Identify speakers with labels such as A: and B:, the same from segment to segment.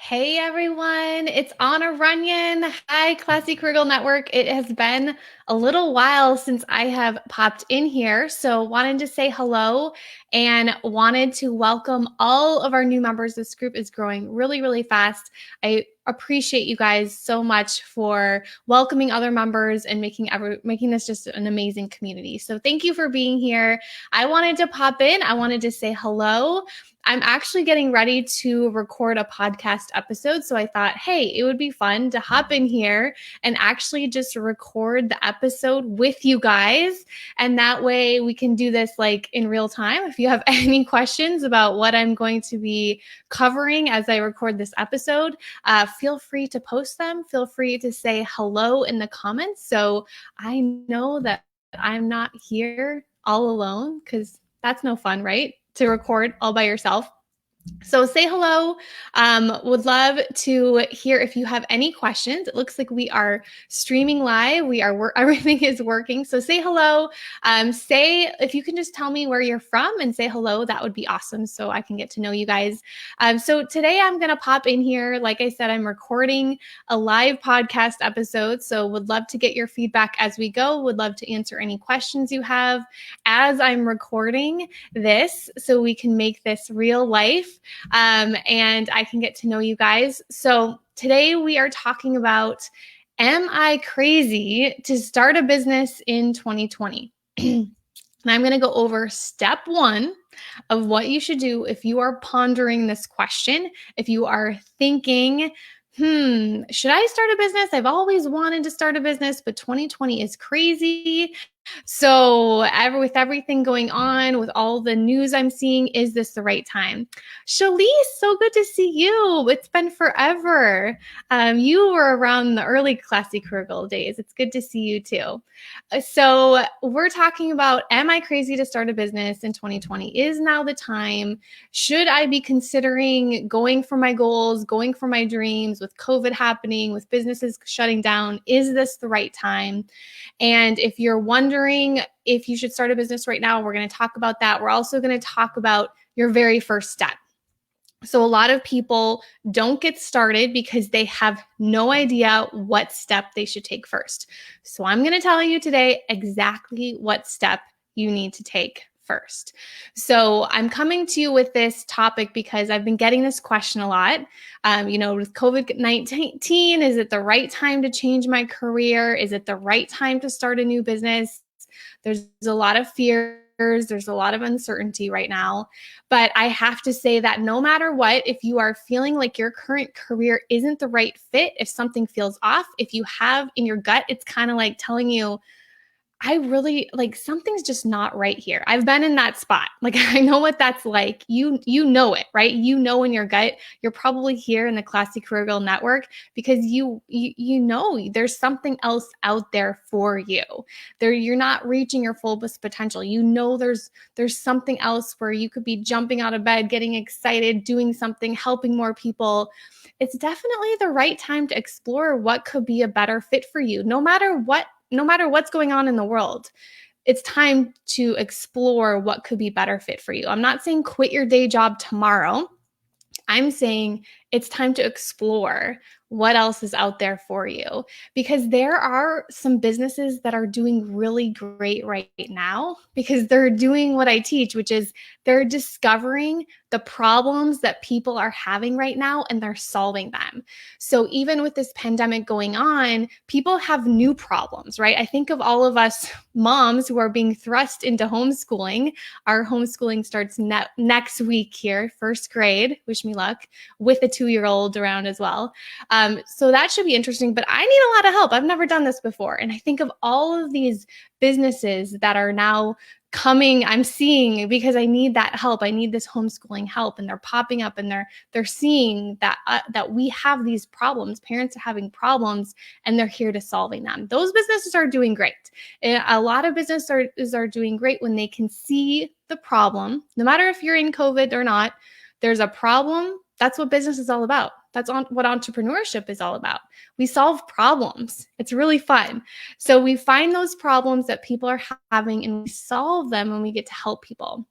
A: Hey everyone, it's Anna Runyon. Hi, Classy Career Network. It has been a little while since I have popped in here, so wanted to say hello and wanted to welcome all of our new members. This group is growing really, really fast. I appreciate you guys so much for welcoming other members and making this just an amazing community. So thank you for being here. I wanted to pop in. I wanted to say hello. I'm actually getting ready to record a podcast episode. So I thought, hey, it would be fun to hop in here and actually just record the episode with you guys. And that way we can do this like in real time. If you have any questions about what I'm going to be covering as I record this episode, feel free to post them. Feel free to say hello in the comments. So I know that I'm not here all alone because that's no fun, right? To record all by yourself. So say hello. Would love to hear if you have any questions. It looks like we are streaming live. Everything is working. So say hello. Say if you can just tell me where you're from and say hello, that would be awesome. So I can get to know you guys. So today I'm going to pop in here. Like I said, I'm recording a live podcast episode. So would love to get your feedback as we go. Would love to answer any questions you have as I'm recording this so we can make this real life. And I can get to know you guys. So today we are talking about, am I crazy to start a business in 2020? And I'm going to go over step one of what you should do if you are pondering this question, if you are thinking, should I start a business? I've always wanted to start a business, but 2020 is crazy. So with everything going on, with all the news I'm seeing, is this the right time? Shalise, so good to see you. It's been forever. You were around the early Classy Career Girl days. It's good to see you too. So we're talking about, am I crazy to start a business in 2020? Is now the time? Should I be considering going for my goals, going for my dreams with COVID happening, with businesses shutting down? Is this the right time? And if you're wondering if you should start a business right now, we're going to talk about that. We're also going to talk about your very first step. So a lot of people don't get started because they have no idea what step they should take first. So I'm going to tell you today exactly what step you need to take first. So I'm coming to you with this topic because I've been getting this question a lot. With COVID-19, is it the right time to change my career? Is it the right time to start a new business? There's a lot of fears. There's a lot of uncertainty right now. But I have to say that no matter what, if you are feeling like your current career isn't the right fit, if something feels off, if you have in your gut, it's kind of like telling you, I really like something's just not right here. I've been in that spot. Like I know what that's like. You know it, right? You know in your gut. You're probably here in the Classy Career Girl Network because you know there's something else out there for you. You're not reaching your fullest potential. You know there's something else where you could be jumping out of bed, getting excited, doing something, helping more people. It's definitely the right time to explore what could be a better fit for you, no matter what's going on in the world. It's time to explore what could be better fit for you. I'm not saying quit your day job tomorrow. I'm saying it's time to explore what else is out there for you, because there are some businesses that are doing really great right now because they're doing what I teach, which is they're discovering the problems that people are having right now and they're solving them. So even with this pandemic going on, people have new problems, right? I think of all of us moms who are being thrust into homeschooling. Our homeschooling starts next week here, first grade, wish me luck, with a 2-year-old around as well. So that should be interesting, but I need a lot of help. I've never done this before. And I think of all of these businesses that are now coming, I'm seeing, because I need that help. I need this homeschooling help, and they're popping up, and they're seeing that we have these problems. Parents are having problems, and they're here to solving them. Those businesses are doing great. A lot of businesses are doing great when they can see the problem. No matter if you're in COVID or not, there's a problem. That's what business is all about. That's what entrepreneurship is all about. We solve problems. It's really fun. So we find those problems that people are having and we solve them, and we get to help people.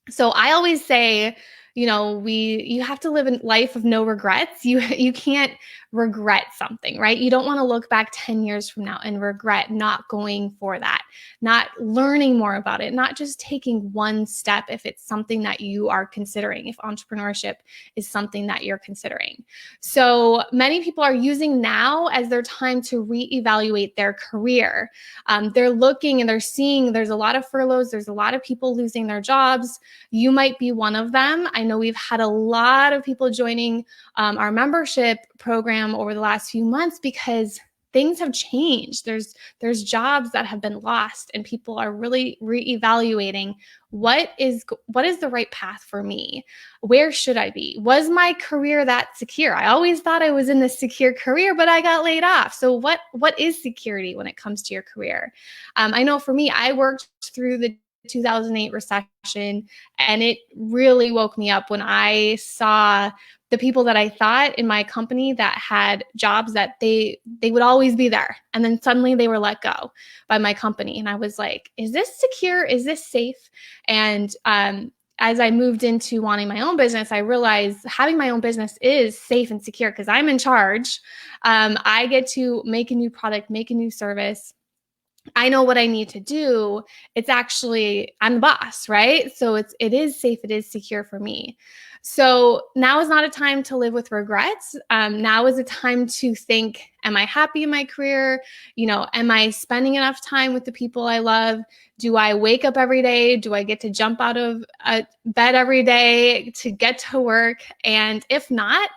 A: So I always say, you have to live a life of no regrets. You can't regret something, right? You don't want to look back 10 years from now and regret not going for that, not learning more about it, not just taking one step if it's something that you are considering, if entrepreneurship is something that you're considering. So many people are using now as their time to reevaluate their career. They're looking and they're seeing there's a lot of furloughs, there's a lot of people losing their jobs. You might be one of them. I know we've had a lot of people joining our membership program over the last few months because things have changed. There's jobs that have been lost, and people are really reevaluating what is the right path for me? Where should I be? Was my career that secure? I always thought I was in this secure career, but I got laid off. So what is security when it comes to your career? I know for me, I worked through the 2008 recession, and it really woke me up when I saw the people that I thought in my company that had jobs that they would always be there. And then suddenly they were let go by my company. And I was like, is this secure? Is this safe? And as I moved into wanting my own business, I realized having my own business is safe and secure because I'm in charge. I get to make a new product, make a new service. I know what I need to do. It's actually, I'm the boss, right? So it is safe, it is secure for me. So now is not a time to live with regrets. Now is a time to think, am I happy in my career? Am I spending enough time with the people I love? Do I wake up every day? Do I get to jump out of bed every day to get to work? And if not,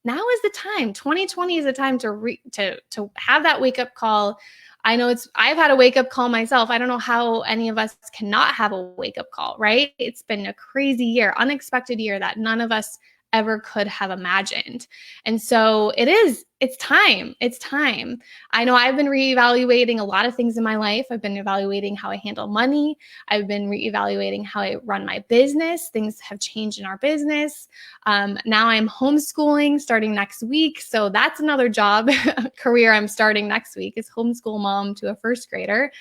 A: now is the time. 2020 is a time to have that wake up call. I know I've had a wake up call myself. I don't know how any of us cannot have a wake up call, right? It's been a crazy year, unexpected year that none of us ever could have imagined. And so it's time. It's time. I know I've been reevaluating a lot of things in my life. I've been evaluating how I handle money. I've been reevaluating how I run my business. Things have changed in our business. Now I'm homeschooling starting next week. So that's another job career I'm starting next week is homeschool mom to a first grader.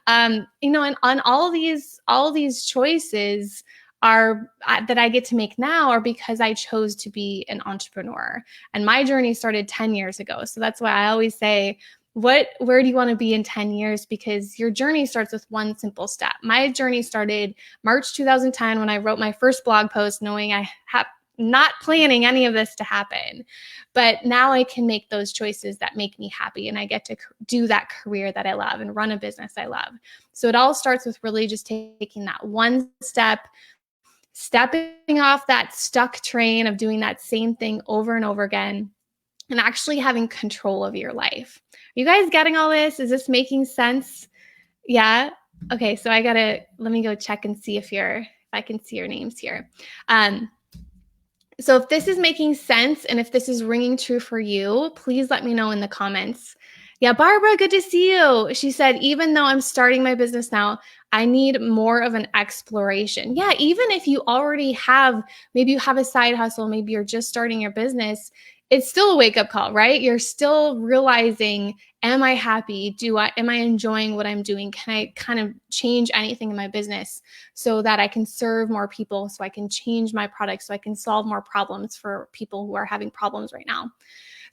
A: And on all these choices that I get to make now are because I chose to be an entrepreneur. And my journey started 10 years ago. So that's why I always say, where do you want to be in 10 years? Because your journey starts with one simple step. My journey started March 2010 when I wrote my first blog post, knowing I have not planning any of this to happen. But now I can make those choices that make me happy, and I get to do that career that I love and run a business I love. So it all starts with really just taking that one step, stepping off that stuck train of doing that same thing over and over again, and actually having control of your life. Are you guys getting all this? Is this making sense? Yeah. Okay. So let me go check and see if I can see your names here. So if this is making sense and if this is ringing true for you, please let me know in the comments. Yeah, Barbara, good to see you. She said, even though I'm starting my business now, I need more of an exploration. Yeah, even if you already maybe you have a side hustle, maybe you're just starting your business, it's still a wake-up call, right? You're still realizing, am I happy? Am I enjoying what I'm doing? Can I kind of change anything in my business so that I can serve more people, so I can change my product, so I can solve more problems for people who are having problems right now?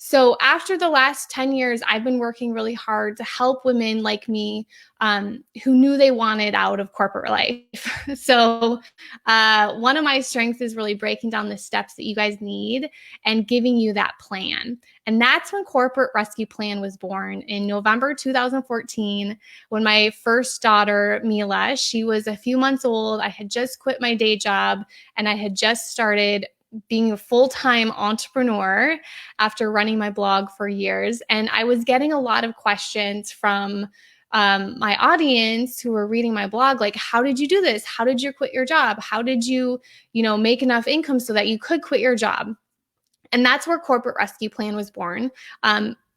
A: So after the last 10 years, I've been working really hard to help women like me who knew they wanted out of corporate life. So one of my strengths is really breaking down the steps that you guys need and giving you that plan. And that's when Corporate Rescue Plan was born in November 2014, when my first daughter, Mila, she was a few months old. I had just quit my day job and I had just started being a full-time entrepreneur after running my blog for years. And I was getting a lot of questions from my audience who were reading my blog, like, how did you do this? How did you quit your job? How did you, make enough income so that you could quit your job? And that's where Corporate Rescue Plan was born.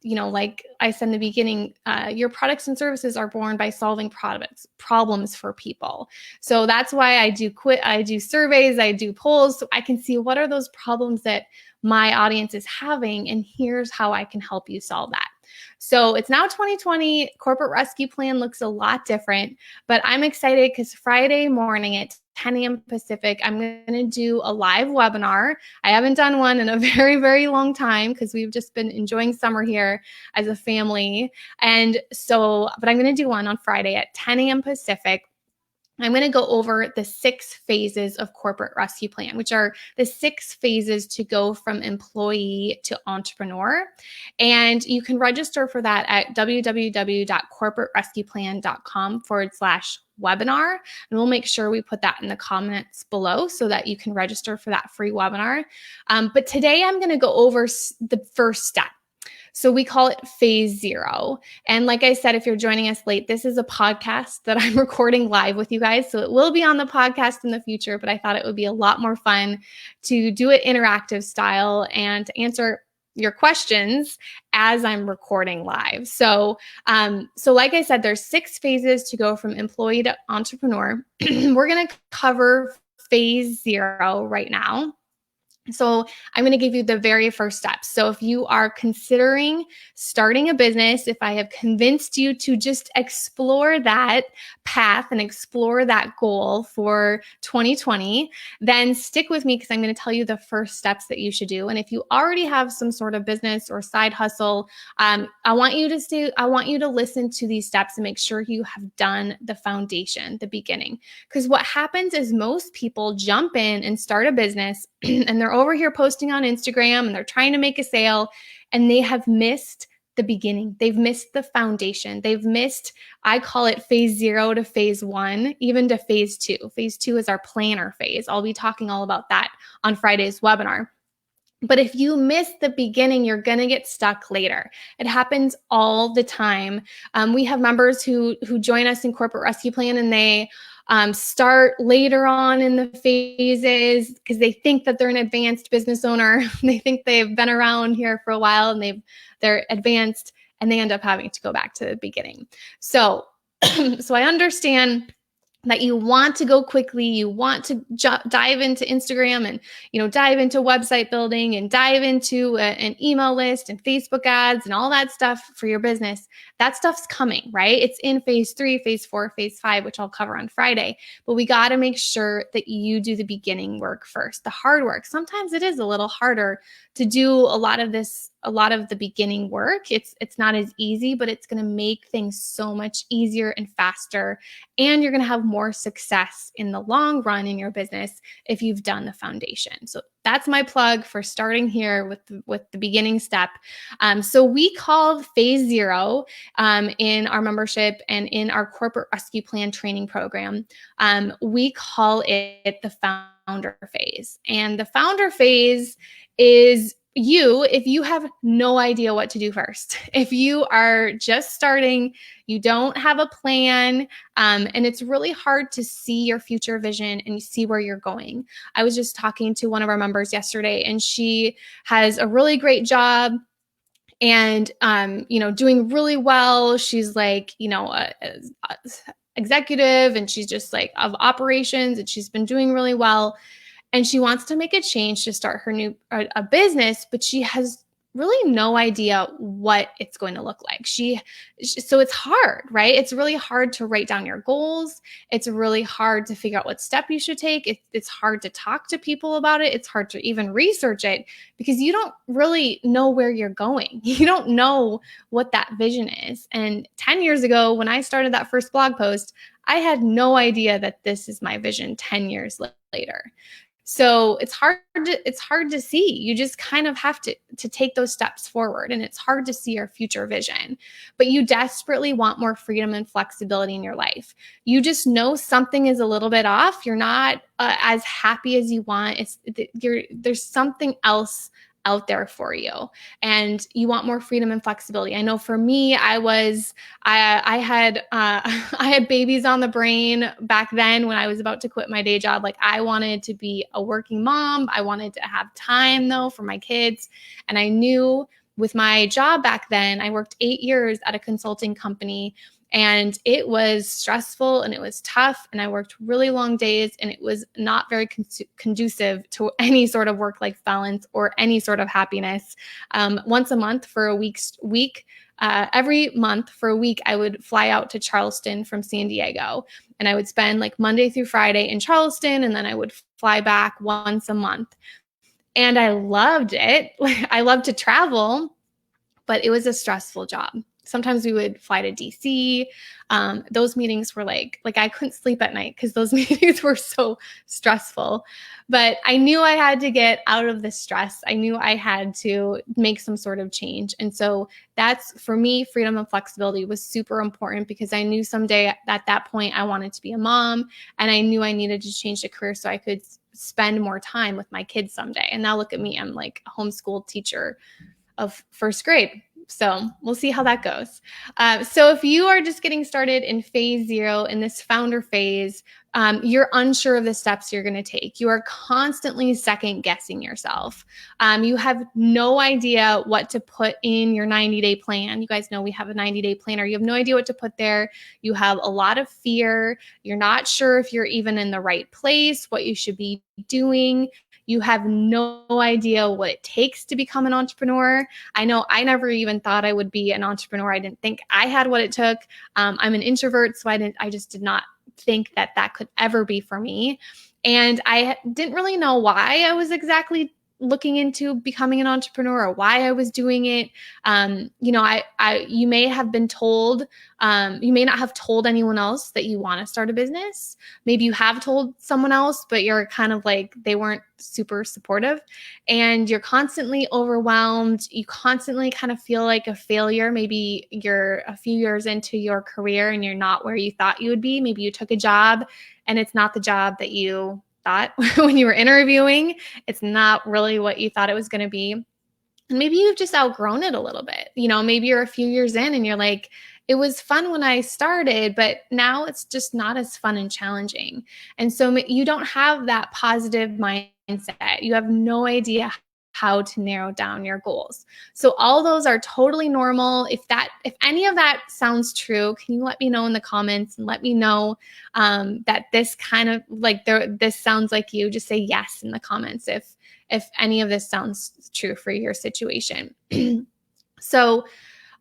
A: Like I said in the beginning, your products and services are born by solving problems for people. So that's why I do surveys, I do polls, so I can see what are those problems that my audience is having, and here's how I can help you solve that. So it's now 2020. Corporate Rescue Plan looks a lot different, but I'm excited because Friday morning at 10 a.m. Pacific, I'm going to do a live webinar. I haven't done one in a very, very long time because we've just been enjoying summer here as a family. And so, but I'm going to do one on Friday at 10 a.m. Pacific. I'm going to go over the 6 phases of Corporate Rescue Plan, which are the 6 phases to go from employee to entrepreneur. And you can register for that at www.corporaterescueplan.com/webinar. And we'll make sure we put that in the comments below so that you can register for that free webinar. But today I'm going to go over the first step. So we call it phase 0. And like I said, if you're joining us late, this is a podcast that I'm recording live with you guys. So it will be on the podcast in the future, but I thought it would be a lot more fun to do it interactive style and to answer your questions as I'm recording live. So like I said, there's 6 phases to go from employee to entrepreneur. We're going to cover phase 0 right now. So I'm going to give you the very first steps. So if you are considering starting a business, if I have convinced you to just explore that path and explore that goal for 2020, then stick with me because I'm going to tell you the first steps that you should do. And if you already have some sort of business or side hustle, I want you to listen to these steps and make sure you have done the foundation, the beginning. Because what happens is most people jump in and start a business and they're over here posting on Instagram and they're trying to make a sale and they have missed the beginning. They've missed the foundation. They've missed, I call it phase 0 to phase 1, even to phase 2. Phase 2 is our planner phase. I'll be talking all about that on Friday's webinar. But if you miss the beginning, you're going to get stuck later. It happens all the time. We have members who join us in Corporate Rescue Plan and they start later on in the phases because they think that they're an advanced business owner. They think they've been around here for a while and they're advanced and they end up having to go back to the beginning. So I understand that you want to go quickly, you want to dive into Instagram and, dive into website building and dive into an email list and Facebook ads and all that stuff for your business. That stuff's coming, right? It's in phase 3, phase 4, phase 5, which I'll cover on Friday. But we got to make sure that you do the beginning work first, the hard work. Sometimes it is a little harder to do a lot of the beginning work. It's not as easy, but it's going to make things so much easier and faster. And you're going to have more success in the long run in your business if you've done the foundation. So that's my plug for starting here with the beginning step. So we call phase 0 in our membership and in our Corporate Rescue Plan training program. We call it the founder phase. And the founder phase is if you have no idea what to do first, if you are just starting, you don't have a plan, and it's really hard to see your future vision and you see where you're going. I was just talking to one of our members yesterday and she has a really great job and, doing really well. She's like, a executive and she's just like of operations and she's been doing really well. And she wants to make a change to start her new a business, but she has really no idea what it's going to look like. So it's hard, right? It's really hard to write down your goals. It's really hard to figure out what step you should take. It's hard to talk to people about it. It's hard to even research it because you don't really know where you're going. You don't know what that vision is. And 10 years ago, when I started that first blog post, I had no idea that this is my vision 10 years later. So it's hard to see. You just kind of have to take those steps forward, and it's hard to see your future vision. But you desperately want more freedom and flexibility in your life. You just know something is a little bit off. You're not as happy as you want. There's something else out there for you, and you want more freedom and flexibility. I know for me, I had babies on the brain back then when I was about to quit my day job. Like I wanted to be a working mom. I wanted to have time though for my kids. And I knew with my job back then, I worked 8 years at a consulting company And it was stressful and it was tough. And I worked really long days and it was not very conducive to any sort of work-life balance or any sort of happiness. Once a month for a week, every month for a week, I would fly out to Charleston from San Diego and I would spend like Monday through Friday in Charleston. And then I would fly back once a month. And I loved it. I love to travel, but it was a stressful job. Sometimes we would fly to DC. Those meetings were like I couldn't sleep at night because those meetings were so stressful. But I knew I had to get out of the stress. I knew I had to make some sort of change. And so that's, for me, freedom and flexibility was super important because I knew someday at that point I wanted to be a mom and I knew I needed to change the career so I could spend more time with my kids someday. And now look at me, I'm like a homeschool teacher of first grade. So we'll see how that goes. So if you are just getting started in phase 0 in this founder phase, you're unsure of the steps you're going to take. You are constantly second guessing yourself. You have no idea what to put in your 90-day plan. You guys know we have a 90-day planner. You have no idea what to put there. You have a lot of fear. You're not sure if you're even in the right place, what you should be doing. You have no idea what it takes to become an entrepreneur. I know I never even thought I would be an entrepreneur. I didn't think I had what it took. I'm an introvert, so I just did not think that could ever be for me. And I didn't really know why I was exactly looking into becoming an entrepreneur or why I was doing it. You may have been told, you may not have told anyone else that you want to start a business. Maybe you have told someone else, but you're kind of like, they weren't super supportive and you're constantly overwhelmed. You constantly kind of feel like a failure. Maybe you're a few years into your career and you're not where you thought you would be. Maybe you took a job and it's not the job that you thought when you were interviewing. It's not really what you thought it was going to be. And maybe you've just outgrown it a little bit. Maybe you're a few years in and you're like, it was fun when I started, but now it's just not as fun and challenging. And so you don't have that positive mindset. You have no idea how to narrow down your goals. So all those are totally normal. If any of that sounds true, can you let me know in the comments and let me know that this kind of this sounds like you? Just say yes in the comments if any of this sounds true for your situation. So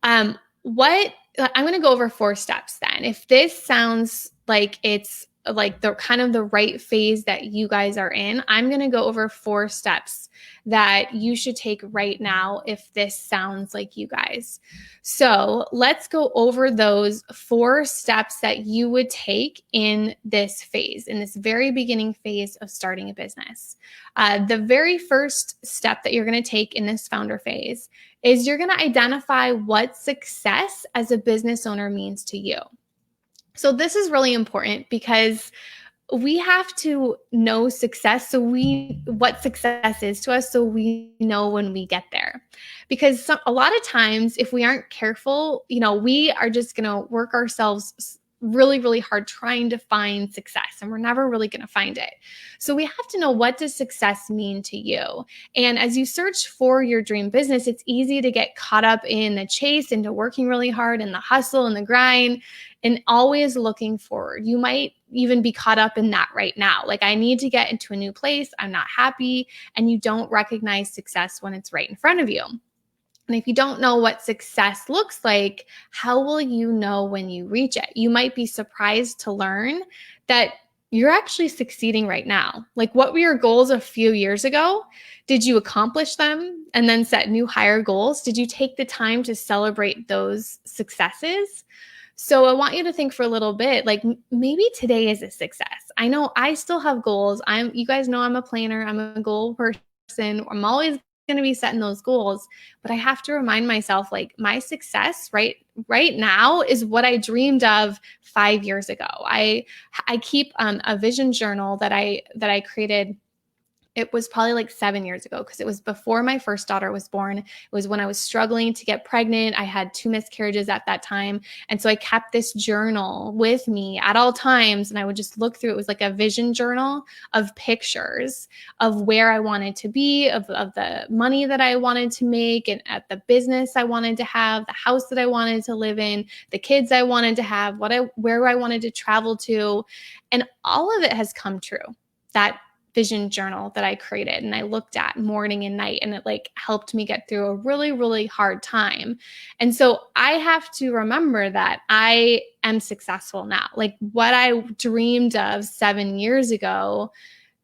A: I'm going to go over 4 steps then. If this sounds like it's like the kind of the right phase that you guys are in, I'm going to go over 4 steps that you should take right now if this sounds like you guys. So let's go over those 4 steps that you would take in this phase, in this very beginning phase of starting a business. The very first step that you're going to take in this founder phase is you're going to identify what success as a business owner means to you. So this is really important because we have to know success. What success is to us, so we know when we get there. Because a lot of times, if we aren't careful, we are just going to work ourselves really, really hard trying to find success, and we're never really going to find it. So we have to know, what does success mean to you? And as you search for your dream business, it's easy to get caught up in the chase, into working really hard and the hustle and the grind, and always looking forward. You might even be caught up in that right now. Like, I need to get into a new place. I'm not happy. And you don't recognize success when it's right in front of you. And if you don't know what success looks like, how will you know when you reach it? You might be surprised to learn that you're actually succeeding right now. Like, what were your goals a few years ago? Did you accomplish them and then set new higher goals? Did you take the time to celebrate those successes? So I want you to think for a little bit, like, maybe today is a success. I know I still have goals. You guys know I'm a planner. I'm a goal person. I'm always going to be setting those goals, but I have to remind myself, like, my success right now is what I dreamed of 5 years ago. I keep a vision journal that I created it was probably like 7 years ago because it was before my first daughter was born. It was when I was struggling to get pregnant. I had 2 miscarriages at that time. And so I kept this journal with me at all times. And I would just look through. It was like a vision journal of pictures of where I wanted to be, of the money that I wanted to make, and at the business I wanted to have, the house that I wanted to live in, the kids I wanted to have, where I wanted to travel to. And all of it has come true. That vision journal that I created and I looked at morning and night, and it like helped me get through a really, really hard time. And so I have to remember that I am successful now. Like what I dreamed of 7 years ago,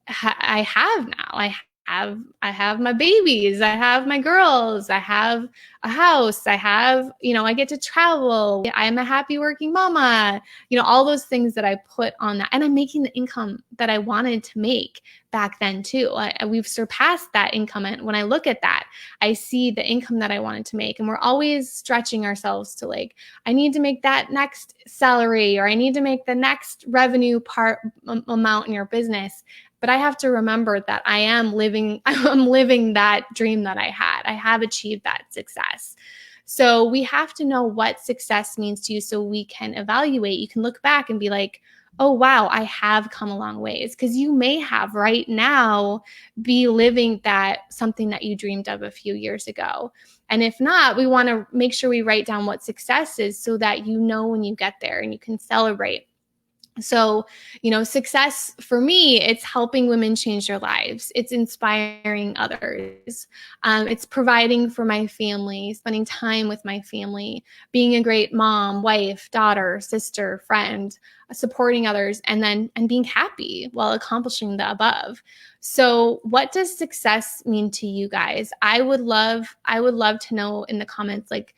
A: I have now. I have my babies, I have my girls, I have a house, I get to travel. I'm a happy working mama, all those things that I put on that. And I'm making the income that I wanted to make back then too. We've surpassed that income. And when I look at that, I see the income that I wanted to make. And we're always stretching ourselves to like, I need to make that next salary, or I need to make the next revenue amount in your business. But I have to remember that I'm living that dream that I had. I have achieved that success. So we have to know what success means to you so we can evaluate. You can look back and be like, oh, wow, I have come a long ways. Because you may have right now be living that something that you dreamed of a few years ago. And if not, we want to make sure we write down what success is so that you know when you get there and you can celebrate. So, success for me, it's helping women change their lives. It's inspiring others. It's providing for my family, spending time with my family, being a great mom, wife, daughter, sister, friend, supporting others, and being happy while accomplishing the above. So what does success mean to you guys? I would love to know in the comments, like,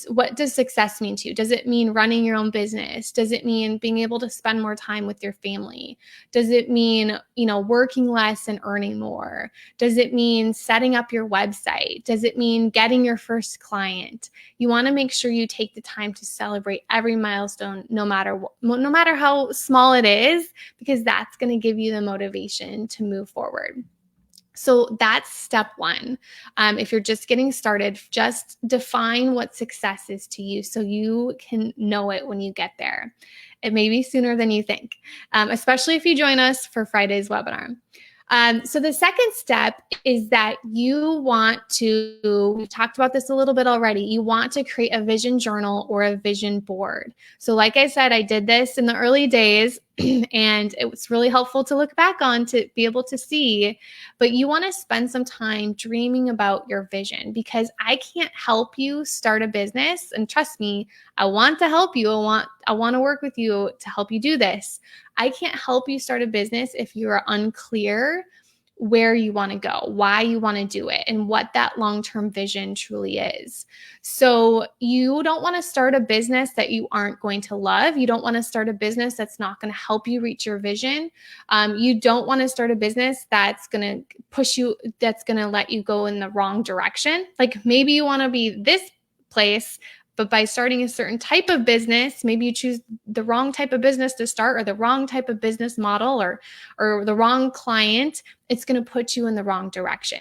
A: what does success mean to you? Does it mean running your own business? Does it mean being able to spend more time with your family? Does it mean, working less and earning more? Does it mean setting up your website? Does it mean getting your first client? You want to make sure you take the time to celebrate every milestone, no matter how small it is, because that's going to give you the motivation to move forward. So that's step one. If you're just getting started, just define what success is to you so you can know it when you get there. It may be sooner than you think, especially if you join us for Friday's webinar. So the second step is that you want to, we've talked about this a little bit already, you want to create a vision journal or a vision board. So like I said, I did this in the early days and it was really helpful to look back on to be able to see, but you want to spend some time dreaming about your vision, because I can't help you start a business. And trust me, I want to help you. I want to work with you to help you do this. I can't help you start a business if you are unclear where you want to go, why you want to do it, and what that long-term vision truly is. So you don't want to start a business that you aren't going to love. You don't want to start a business that's not going to help you reach your vision. You don't want to start a business that's going to push you, that's going to let you go in the wrong direction. Like maybe you want to be this place, but by starting a certain type of business, maybe you choose the wrong type of business to start, or the wrong type of business model, or the wrong client. It's going to put you in the wrong direction.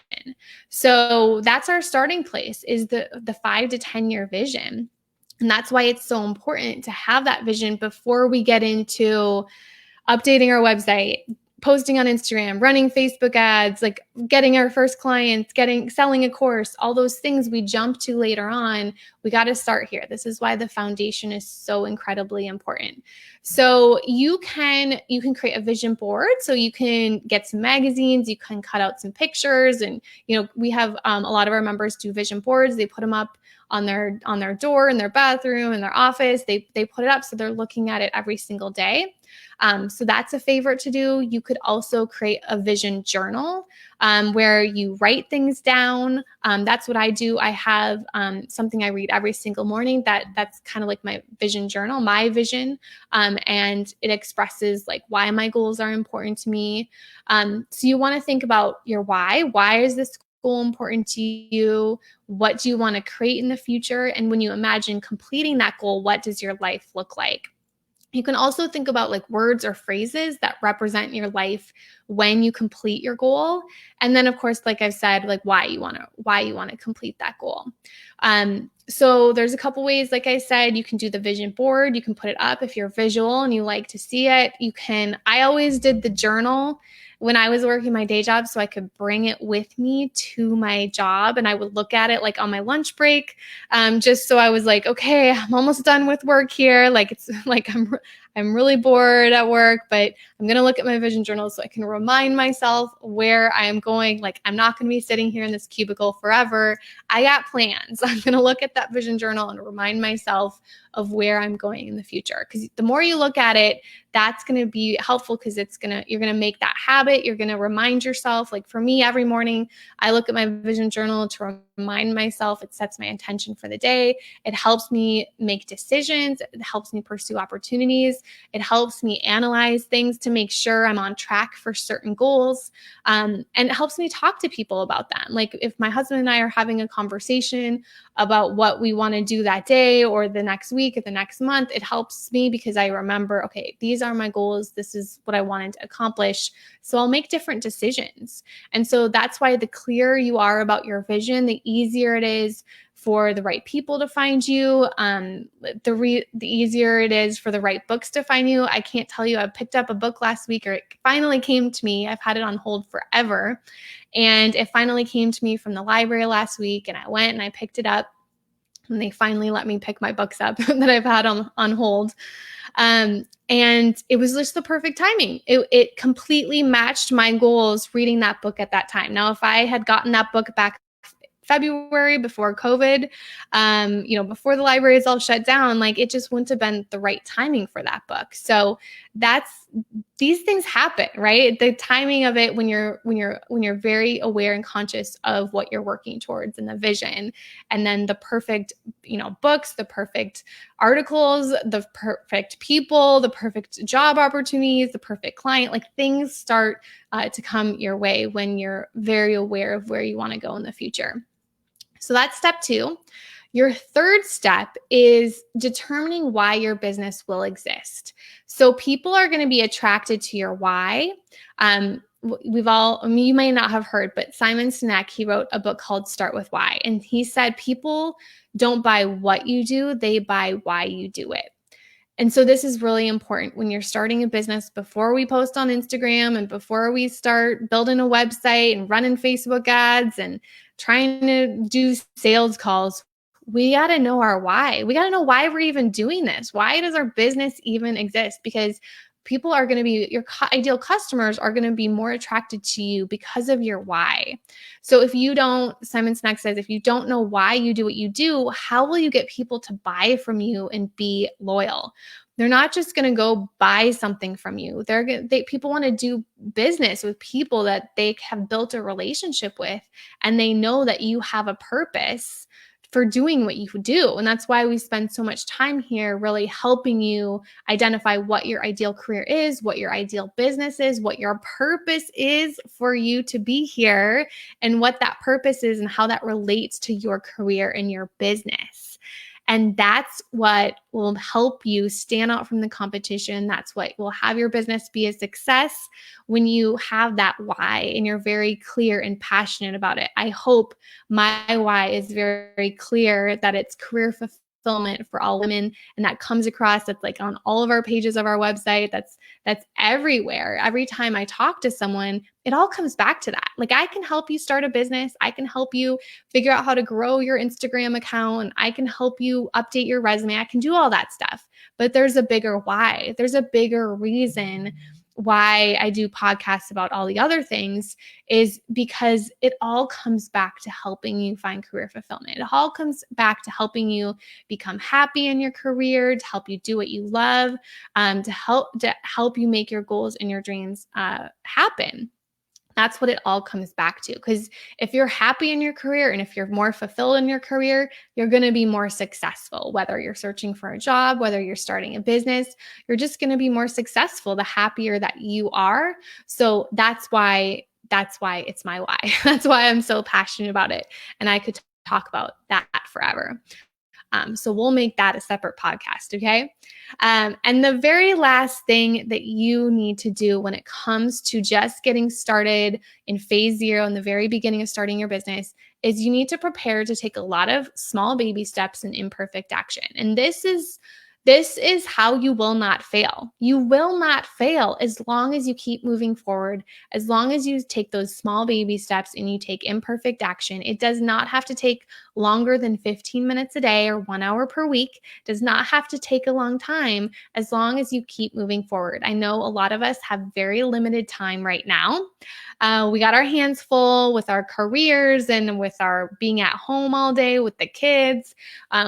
A: So that's our starting place, is the 5 to 10 year vision. And that's why it's so important to have that vision before we get into updating our website, posting on Instagram, running Facebook ads, like getting our first clients, selling a course, all those things we jump to later on. We got to start here. This is why the foundation is so incredibly important. So you can create a vision board. So you can get some magazines, you can cut out some pictures, and we have a lot of our members do vision boards. They put them up on their door, in their bathroom, in their office. They put it up so they're looking at it every single day. So that's a favorite to do. You could also create a vision journal where you write things down. That's what I do. I have something I read every single morning that's kind of like my vision journal, my vision, and it expresses like why my goals are important to me. So you want to think about your why. Why is this goal important to you? What do you want to create in the future? And when you imagine completing that goal, what does your life look like? You can also think about like words or phrases that represent your life when you complete your goal. And then of course, like I've said, like why you want to complete that goal. So there's a couple ways, like I said, you can do the vision board. You can put it up if you're visual and you like to see it. I always did the journal when I was working my day job so I could bring it with me to my job, and I would look at it like on my lunch break, just so I was like, okay, I'm almost done with work here. Like it's like I'm really bored at work, but I'm going to look at my vision journal so I can remind myself where I am going. Like I'm not going to be sitting here in this cubicle forever. I got plans. I'm going to look at that vision journal and remind myself of where I'm going in the future. Because the more you look at it, that's going to be helpful because you're going to make that habit. You're going to remind yourself. Like for me, every morning I look at my vision journal to remind myself. It sets my intention for the day. It helps me make decisions. It helps me pursue opportunities. It helps me analyze things to make sure I'm on track for certain goals. And it helps me talk to people about them. Like if my husband and I are having a conversation about what we want to do that day or the next week or the next month, it helps me because I remember, okay, these are my goals. This is what I wanted to accomplish. So I'll make different decisions. And so that's why the clearer you are about your vision, the easier it is for the right people to find you. The easier it is for the right books to find you. I can't tell you, I picked up a book last week, or it finally came to me. I've had it on hold forever. And it finally came to me from the library last week, and I went and I picked it up, and they finally let me pick my books up that I've had on hold. And it was just the perfect timing. It completely matched my goals reading that book at that time. Now, if I had gotten that book back February before COVID, before the library is all shut down, like it just wouldn't have been the right timing for that book. So these things happen, right? The timing of it when you're very aware and conscious of what you're working towards and the vision, and then the perfect, books, the perfect articles, the perfect people, the perfect job opportunities, the perfect client, like things start to come your way when you're very aware of where you want to go in the future. So that's step 2. Your third step is determining why your business will exist. So people are going to be attracted to your why. You may not have heard, but Simon Sinek, he wrote a book called Start With Why. And he said, people don't buy what you do, they buy why you do it. And so this is really important when you're starting a business. Before we post on Instagram and before we start building a website and running Facebook ads and trying to do sales calls, we got to know our why. We got to know why we're even doing this. Why does our business even exist? Because people are going to be, your ideal customers are going to be more attracted to you because of your why. So Simon Sinek says, if you don't know why you do what you do, how will you get people to buy from you and be loyal? They're not just going to go buy something from you. People want to do business with people that they have built a relationship with, and they know that you have a purpose for doing what you do. And that's why we spend so much time here really helping you identify what your ideal career is, what your ideal business is, what your purpose is for you to be here, and what that purpose is and how that relates to your career and your business. And that's what will help you stand out from the competition. That's what will have your business be a success when you have that why and you're very clear and passionate about it. I hope my why is very, very clear, that it's career fulfillment for all women, and that comes across. That's like on all of our pages of our website. That's everywhere. Every time I talk to someone, it all comes back to that. Like, I can help you start a business. I can help you figure out how to grow your Instagram account. I can help you update your resume. I can do all that stuff. But there's a bigger why. There's a bigger reason why I do podcasts about all the other things, is because it all comes back to helping you find career fulfillment. It all comes back to helping you become happy in your career, to help you do what you love, to help you make your goals and your dreams happen. That's what it all comes back to. Because if you're happy in your career and if you're more fulfilled in your career, you're going to be more successful. Whether you're searching for a job, whether you're starting a business, you're just going to be more successful the happier that you are. So that's why it's my why. That's why I'm so passionate about it. And I could talk about that forever. So we'll make that a separate podcast. Okay. And the very last thing that you need to do when it comes to just getting started in phase 0 in the very beginning of starting your business is you need to prepare to take a lot of small baby steps and imperfect action. And this is how you will not fail. You will not fail as long as you keep moving forward, as long as you take those small baby steps and you take imperfect action. It does not have to take longer than 15 minutes a day or 1 hour per week. It does not have to take a long time as long as you keep moving forward. I know a lot of us have very limited time right now. We got our hands full with our careers and with our being at home all day with the kids.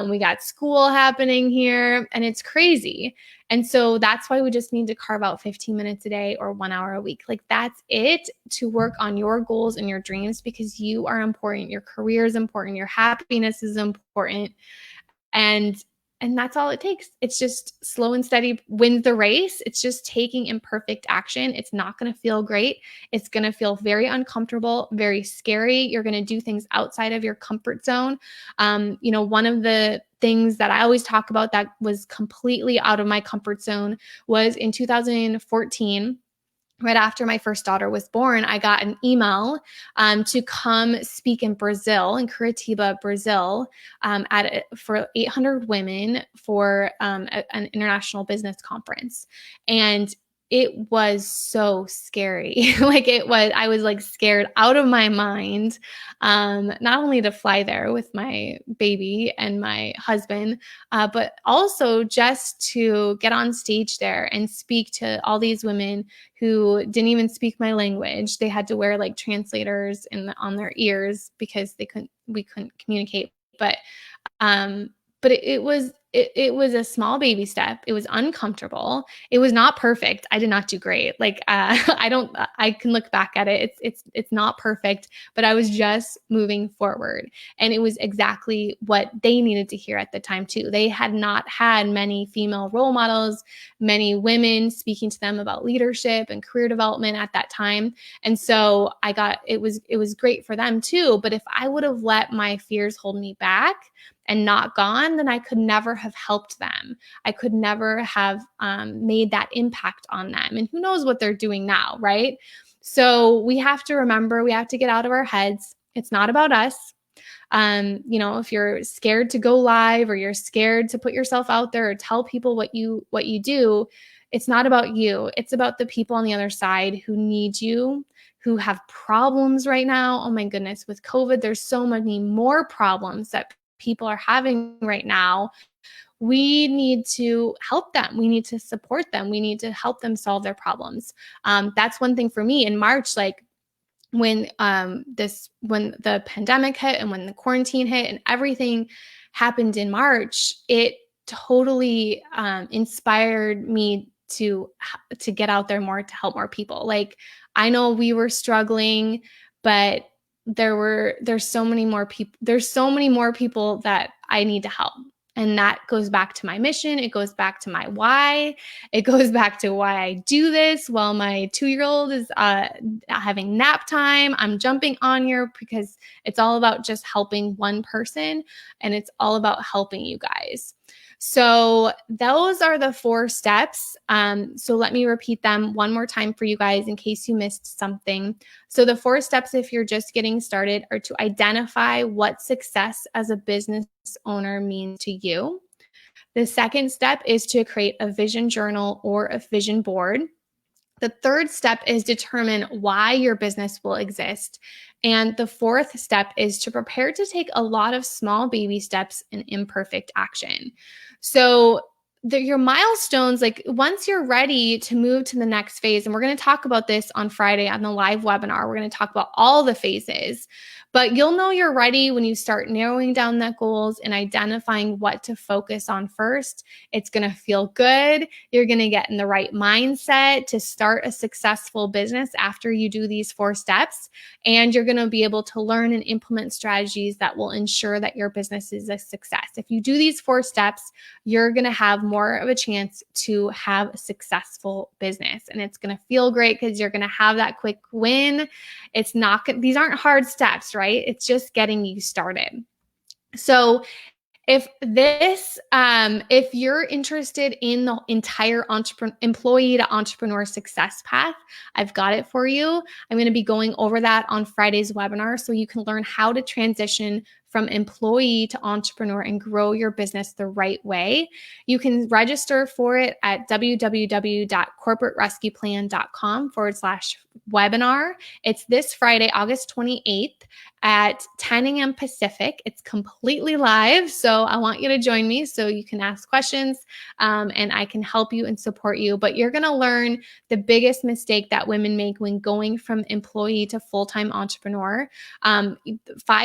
A: We got school happening here and it's crazy. And so that's why we just need to carve out 15 minutes a day or 1 hour a week. Like that's it to work on your goals and your dreams because you are important. Your career is important. Your happiness is important. And that's all it takes. It's just slow and steady wins the race. It's just taking imperfect action. It's not going to feel great. It's going to feel very uncomfortable, very scary. You're going to do things outside of your comfort zone. One of the things that I always talk about that was completely out of my comfort zone was in 2014. Right after my first daughter was born, I got an email to come speak in Brazil, in Curitiba, Brazil, for 800 women for an international business conference. And it was so scary. I was like scared out of my mind, not only to fly there with my baby and my husband, but also just to get on stage there and speak to all these women who didn't even speak my language. They had to wear like translators on their ears because we couldn't communicate. But it was a small baby step. It was uncomfortable. It was not perfect. I did not do great. I can look back at it. It's not perfect, but I was just moving forward. And it was exactly what they needed to hear at the time too. They had not had many female role models, many women speaking to them about leadership and career development at that time. And so it was great for them too. But if I would have let my fears hold me back and not gone, then I could never have helped them. I could never have made that impact on them. And who knows what they're doing now, right? So we have to remember, we have to get out of our heads. It's not about us. If you're scared to go live or you're scared to put yourself out there or tell people what you do, it's not about you. It's about the people on the other side who need you, who have problems right now. Oh my goodness, with COVID, there's so many more problems that people are having right now. We need to help them. We need to support them. We need to help them solve their problems. That's one thing for me in March, when the pandemic hit and when the quarantine hit and everything happened in March, it totally inspired me to get out there more, to help more people. Like, I know we were struggling, but there's so many more people that I need to help. And that goes back to my mission. It goes back to my why. It goes back to why I do this while my 2-year-old is having nap time. I'm jumping on here because it's all about just helping one person, and it's all about helping you guys. So those are the 4 steps. So let me repeat them one more time for you guys in case you missed something. So the 4 steps, if you're just getting started, are to identify what success as a business owner means to you. The second step is to create a vision journal or a vision board. The third step is determine why your business will exist. And the fourth step is to prepare to take a lot of small baby steps and imperfect action. So your milestones, like once you're ready to move to the next phase, and we're going to talk about this on Friday on the live webinar, we're going to talk about all the phases, but you'll know you're ready when you start narrowing down that goals and identifying what to focus on first. It's going to feel good. You're going to get in the right mindset to start a successful business after you do these 4 steps. And you're going to be able to learn and implement strategies that will ensure that your business is a success. If you do these 4 steps, you're going to have more of a chance to have a successful business. And it's going to feel great because you're going to have that quick win. These aren't hard steps, right? It's just getting you started. So If you're interested in the entire employee to entrepreneur success path, I've got it for you. I'm going to be going over that on Friday's webinar so you can learn how to transition from employee to entrepreneur and grow your business the right way. You can register for it at www.corporaterescueplan.com/webinar. It's this Friday, August 28th at 10 a.m. Pacific. It's completely live. So I want you to join me so you can ask questions and I can help you and support you. But you're going to learn the biggest mistake that women make when going from employee to full-time entrepreneur. 5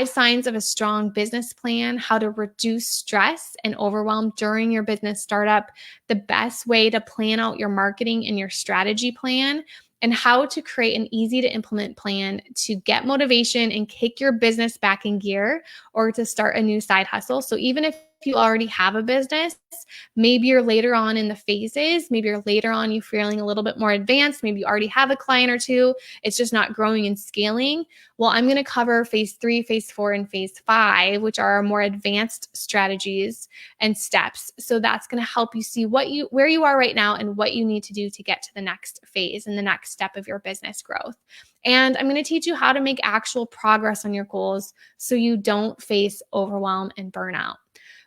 A: signs of a strong business plan, how to reduce stress and overwhelm during your business startup, the best way to plan out your marketing and your strategy plan, and how to create an easy to implement plan to get motivation and kick your business back in gear or to start a new side hustle. So even if you already have a business, maybe you're later on in the phases, maybe you're later on, you're feeling a little bit more advanced, maybe you already have a client or two, it's just not growing and scaling. Well, I'm going to cover phase 3, phase 4, and phase 5, which are more advanced strategies and steps. So that's going to help you see where you are right now and what you need to do to get to the next phase and the next step of your business growth. And I'm going to teach you how to make actual progress on your goals so you don't face overwhelm and burnout.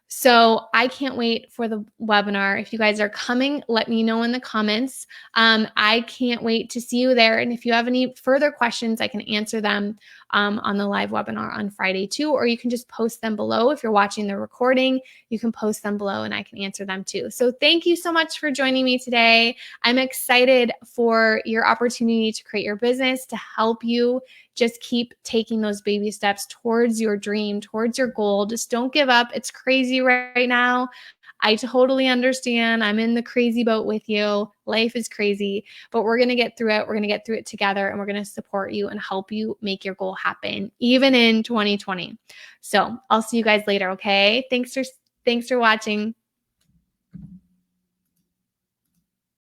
A: So I can't wait for the webinar. If you guys are coming, let me know in the comments. I can't wait to see you there. And if you have any further questions, I can answer them on the live webinar on Friday too, or you can just post them below. If you're watching the recording, you can post them below and I can answer them too. So thank you so much for joining me today. I'm excited for your opportunity to create your business, to help you just keep taking those baby steps towards your dream, towards your goal. Just don't give up. It's crazy right now. I totally understand. I'm in the crazy boat with you. Life is crazy, but we're going to get through it. We're going to get through it together and we're going to support you and help you make your goal happen, even in 2020. So I'll see you guys later. Okay. Thanks for watching.